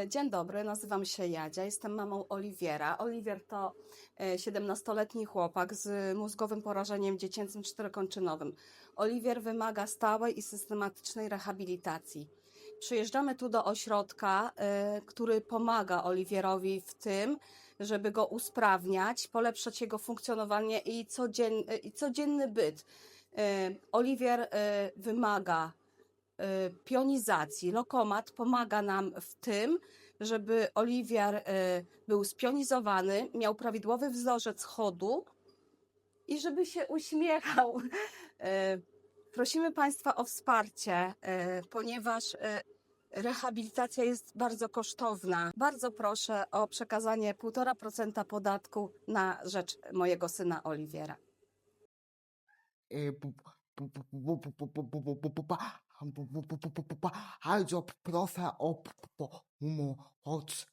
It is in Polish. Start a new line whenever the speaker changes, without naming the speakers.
Dzień dobry, nazywam się Jadzia, jestem mamą Oliwiera. Oliwier to 17-letni chłopak z mózgowym porażeniem dziecięcym czterokończynowym. Oliwier wymaga stałej i systematycznej rehabilitacji. Przyjeżdżamy tu do ośrodka, który pomaga Oliwierowi w tym, żeby go usprawniać, polepszać jego funkcjonowanie i codzienny byt. Oliwier wymaga pionizacji. Lokomat pomaga nam w tym, żeby Oliwier był spionizowany, miał prawidłowy wzorzec chodu i żeby się uśmiechał. Prosimy Państwa o wsparcie, ponieważ rehabilitacja jest bardzo kosztowna. Bardzo proszę o przekazanie 1,5% podatku na rzecz mojego syna Oliwiera.
Also proszę o pomoc.